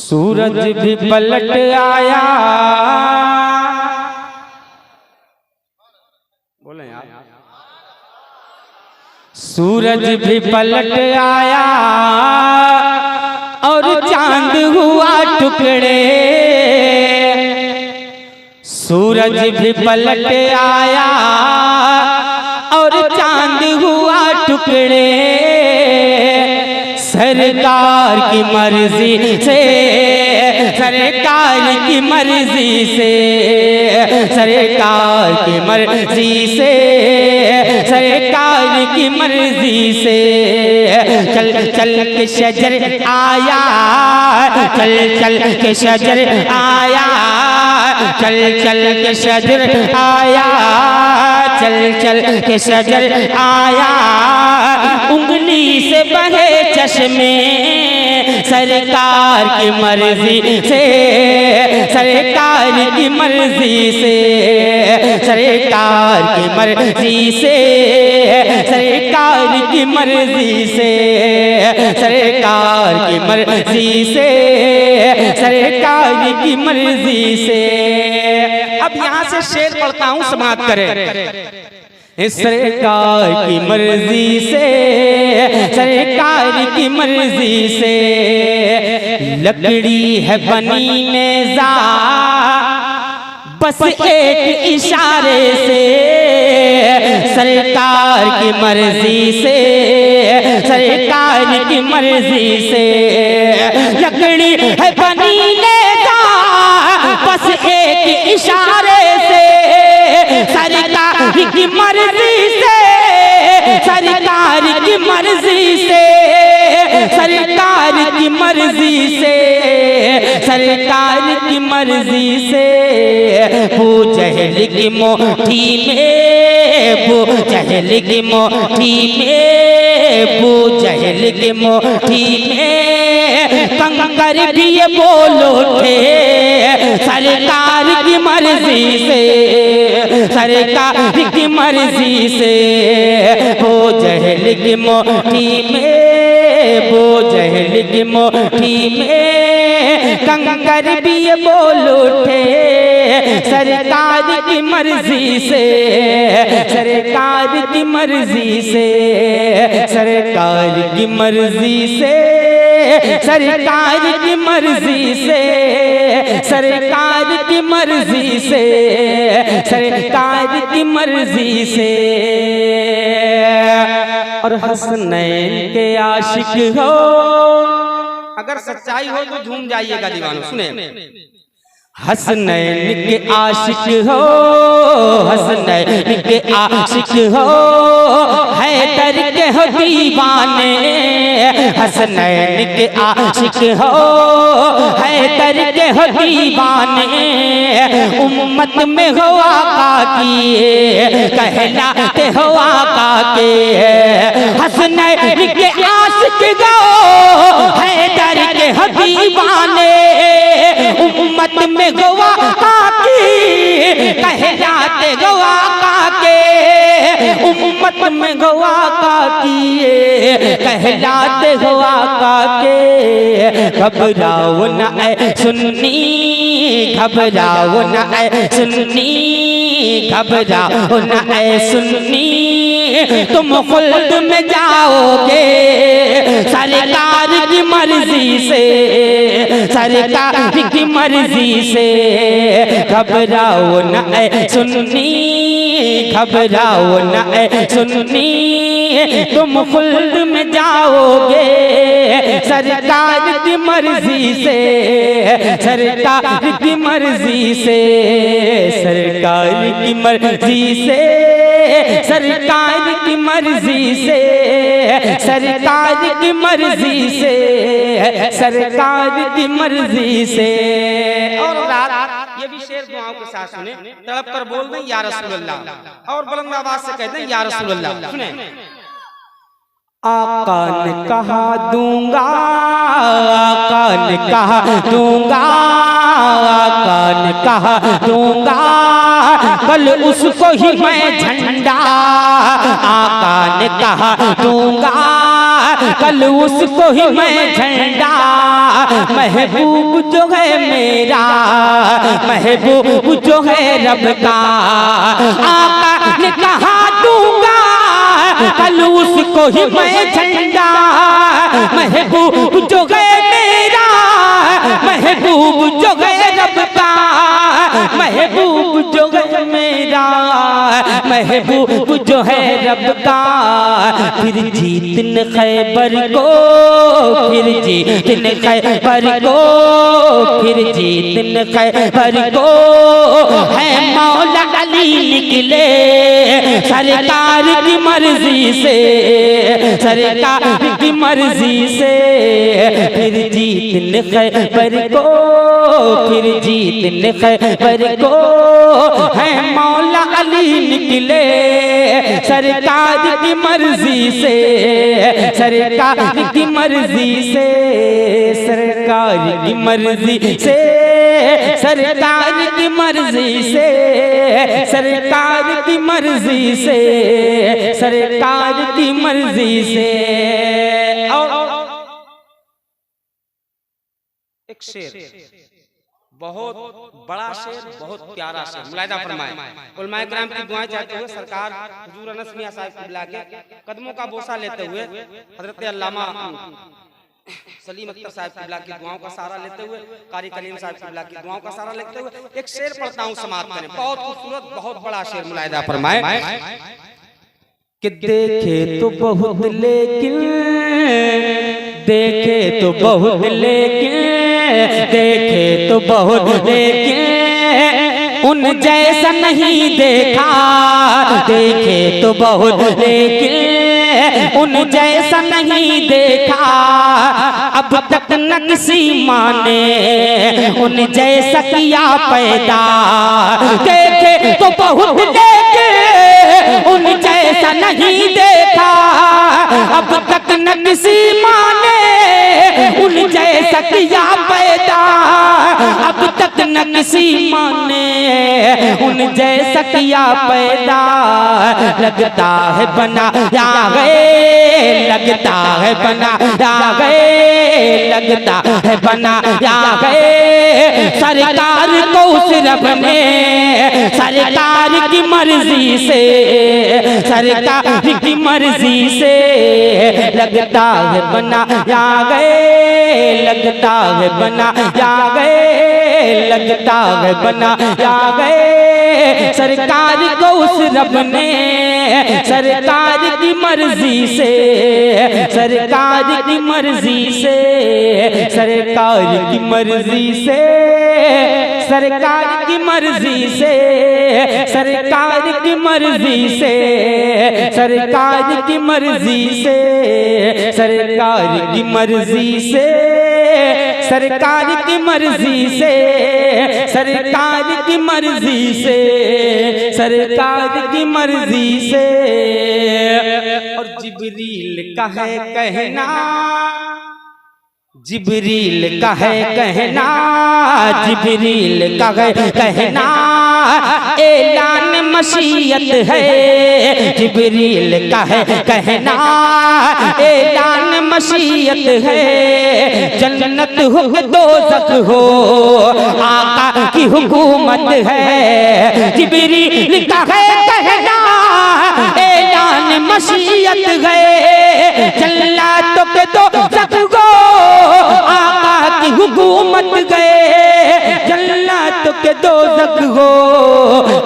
सूरज भी पलट आया। बोले यार। सूरज भी पलट आया और चांद हुआ टुकड़े। सूरज भी पलट आया और चांद हुआ टुकड़े। सरकार की मर्जी से, सरकार की मर्जी से, सरकार की मर्जी से, सरकार की मर्जी से चल चल के शजर आया, चल चल के शजर आया, चल चल के शजर आया, चल चल के शजर आया। उंगली से बहे चश्मे सरकार की मर्जी से, सरकार की मर्जी से, सरकार की मर्जी से, सरकार की मर्जी से, सरकार की मर्जी से, सरकार की मर्जी से। अब यहाँ से शेर पढ़ता हूँ, समाप्त करें। सरकार की मर्जी से, सरकार की मर्जी से लकड़ी है बनी नेज़ा, बस एक इशारे से सरकार की मर्जी से, सरकार की मर्जी से लकड़ी है बनी नेज़ा, बस एक इशारे से सरकार की मर्जी से, सरकार की मर्जी से, सरकार की मर्जी से, सरकार की मर्जी से। वो जहल की मोठी में, वो जहल की मोठी में, वो जहल की मोठी में कंकर भी ये बोल उठे सरकार की मर्जी से, सरकार की मर्जी से। वो जहल की मोठी में, वो जहल की मोठी में कंकर भी ये बोल उठे सरकार की मर्जी से, सरकार की मर्जी से, सरकार की मर्जी से, सरकार की मर्जी से, सरकार की मर्जी से, सरकार की मर्जी से। और हसनैन के आशिक हो, अगर सच्चाई हो तो झूम जाइएगा दीवानों। सुने, हसनैन के आशिक हो, हसनैन के आशिक हो, हैदर के हो दीवाने, हसनैन के आशिक हो, हैदर के हो दीवाने। उम्मत में हो आका की कहलाते हो आका के, हसनैन के आशिक हो, हैदर के हो दीवाने। उम्मत में गवा काकी कहलाते गवा काके, उम्मत में गवा काकी कहलाते गवा काके। घबराओ न ऐ सुन्नी, घबराओ न ऐ सुन्नी, घबराओ न ऐ सुन्नी, तुम खुल्द में जाओगे सरकार की मर्जी से, सरकार की मर्जी से। घबराओ न ऐ सुन्नी, घबराओ न ऐ सुन्नी, तुम खुल्द में जाओगे सरकार की मर्जी से, सरकार की मर्जी से, सरकार की मर्जी से, सरकार की मर्जी से, सरकार की मर्जी से, सरकार की मर्जी से। और ये भी शेर दुआओं के साथ सुने, तड़प कर बोल दें या रसूल अल्लाह, और बुलंद आवाज से कहते हैं या रसूल अल्लाह। सुने, आका ने कहा दूंगा, आका ने कहा दूंगा, आका ने कहा दूंगा, कल उसको ही मैं झंडा। आका ने कहा दूंगा, कल उसको ही मैं झंडा, महबूब जो है मेरा, महबूब जो है रब का, आका ने कहा दूंगा कल उसको ही मैं झंडा, महबूब जो है मेरा, महबूब जो है रब का, महबूब जो है मेरा, महबूब जो है रब का। फिर जीतने खैबर को, फिर जीतने खैबर को, फिर जीतने खैबर को है मौला अली निकले सरकार की मर्जी से, सरकार की मर्जी से। फिर जीतने खैबर को, फिर जीतने खैबर को है मौला अली निकले सरकार की मर्जी से, सरकार की मर्जी से, सरकार की मर्जी से, सरकार की मर्जी से, सरकार की मर्जी से, सरकार की मर्जी से। एक शेर, बहुत बड़ा शेर, बहुत प्यारा शेर, मुलाहिजा फरमाएं। उलमाए किराम की दुआएं चाहते हुए सरकार हुजूर अनस मियां साहब क़िबला के कदमों का बोसा लेते हुए हजरत अल्लामा सलीम अख्तर साहब क़िबला की दुआओं का सहारा लेते हुए, कारी कलीम साहब क़िबला की दुआओं का सहारा लेते हुए एक शेर पढ़ता हूँ, समाप्त करें। बहुत खूबसूरत, बहुत बड़ा शेर, मुलाहिजा फरमाएं कि देखे तो बहुत लेकिन, देखे तो बहुत लेकिन, देखे तो बहुत लेकिन उन जैसा नहीं देखा, देखे तो बहुत लेकिन उन जैसा नहीं देखा, अब तक न किसी माँ ने उन जैसा किया पैदा, देखे तो बहुत लेकिन उन जैसा नहीं देखा, अब तक न किसी माँ ने उन जैसा किया पैदा, अब तक न किसी माँ ने उन जैसा किया पैदा, लगता है बना या गए, लगता है बना या गए, लगता है बना या गए सरकार को उस रब ने, सरकार की मर्जी से, सरकार की मर्जी से, लगता है बना या गए, लगता है बना या गए, लगता है बना या गए सरकार को उस रब ने, सरकार की मर्जी से, सरकार की मर्जी से, सरकार की मर्जी से, सरकार की मर्जी से, सरकार की मर्जी से, सरकार की मर्जी से, सरकार की मर्जी से, सरकार की मर्जी से, सरकार की मर्जी से, सरकार की मर्जी से। और जिब्रील का है कहना, जिब्रील का है कहना, जिब्रील का है कहना, ऐलान मशीयत है, जिब्रील का है कहना, ऐलान मशीयत है, जन्नत हो दोज़ख हो आका की हुकूमत है, जिब्रील का है कहना, ऐलान मशीयत है, जन्नत के दोज़ख हो आका की हुकूमत गए, जन्नत के दोज़ख हो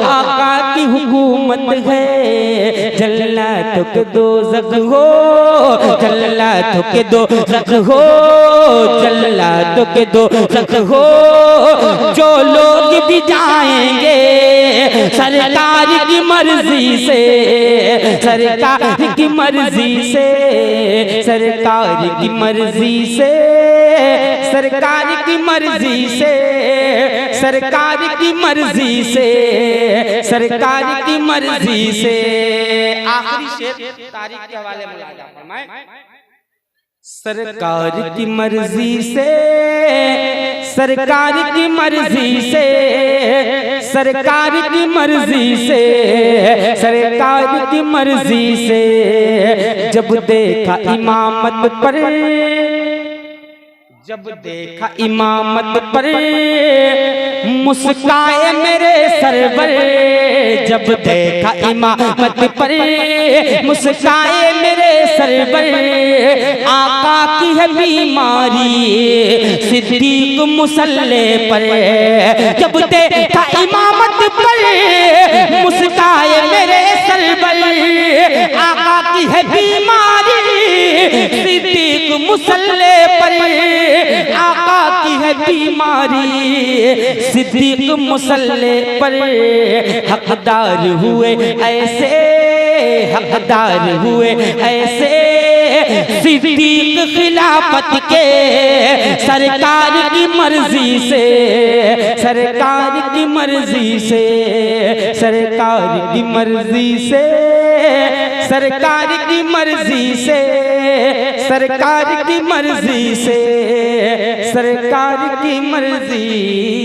आका की हुकूमत है, जन्नत के दोज़ख हो, जन्नत के दोज़ख हो, जन्नत के दोज़ख हो, जो लोग भी जाएंगे सरकार की मर्जी से, सरकार की मर्जी से, सरकार की मर्जी से, सरकार की मर्जी से, सरकार की मर्जी से, सरकार की मर्जी से। आखिरी शेर तारीख के हवाले में मुलाहिजा फरमाएं। सरकार की मर्जी से, सरकार की मर्जी से, सरकार की मर्जी से, सरकार की मर्जी से जब देखा इमामत पर, जब देखा इमामत पर मुस्काए मेरे सरवर, जब देखा इमामत पर मुस्काए मेरे सरवर, आका की है बीमारी सिद्दीक मुसल्ले पर, जब देखा इमामत पर मुस्काए मेरे सरवर, आका की है बीमारी सिद्दीक मुसल्ले पर, आका की है बीमारी सिद्दीक मुसल्ले पर, हकदार हुए ऐसे, हकदार हुए ऐसे सिद्दीक खिलाफत के, सरकार की मर्जी से, सरकार की मर्जी से, सरकार की मर्जी से, सरकार की मर्जी से, सरकार की मर्जी से, सरकार की मर्जी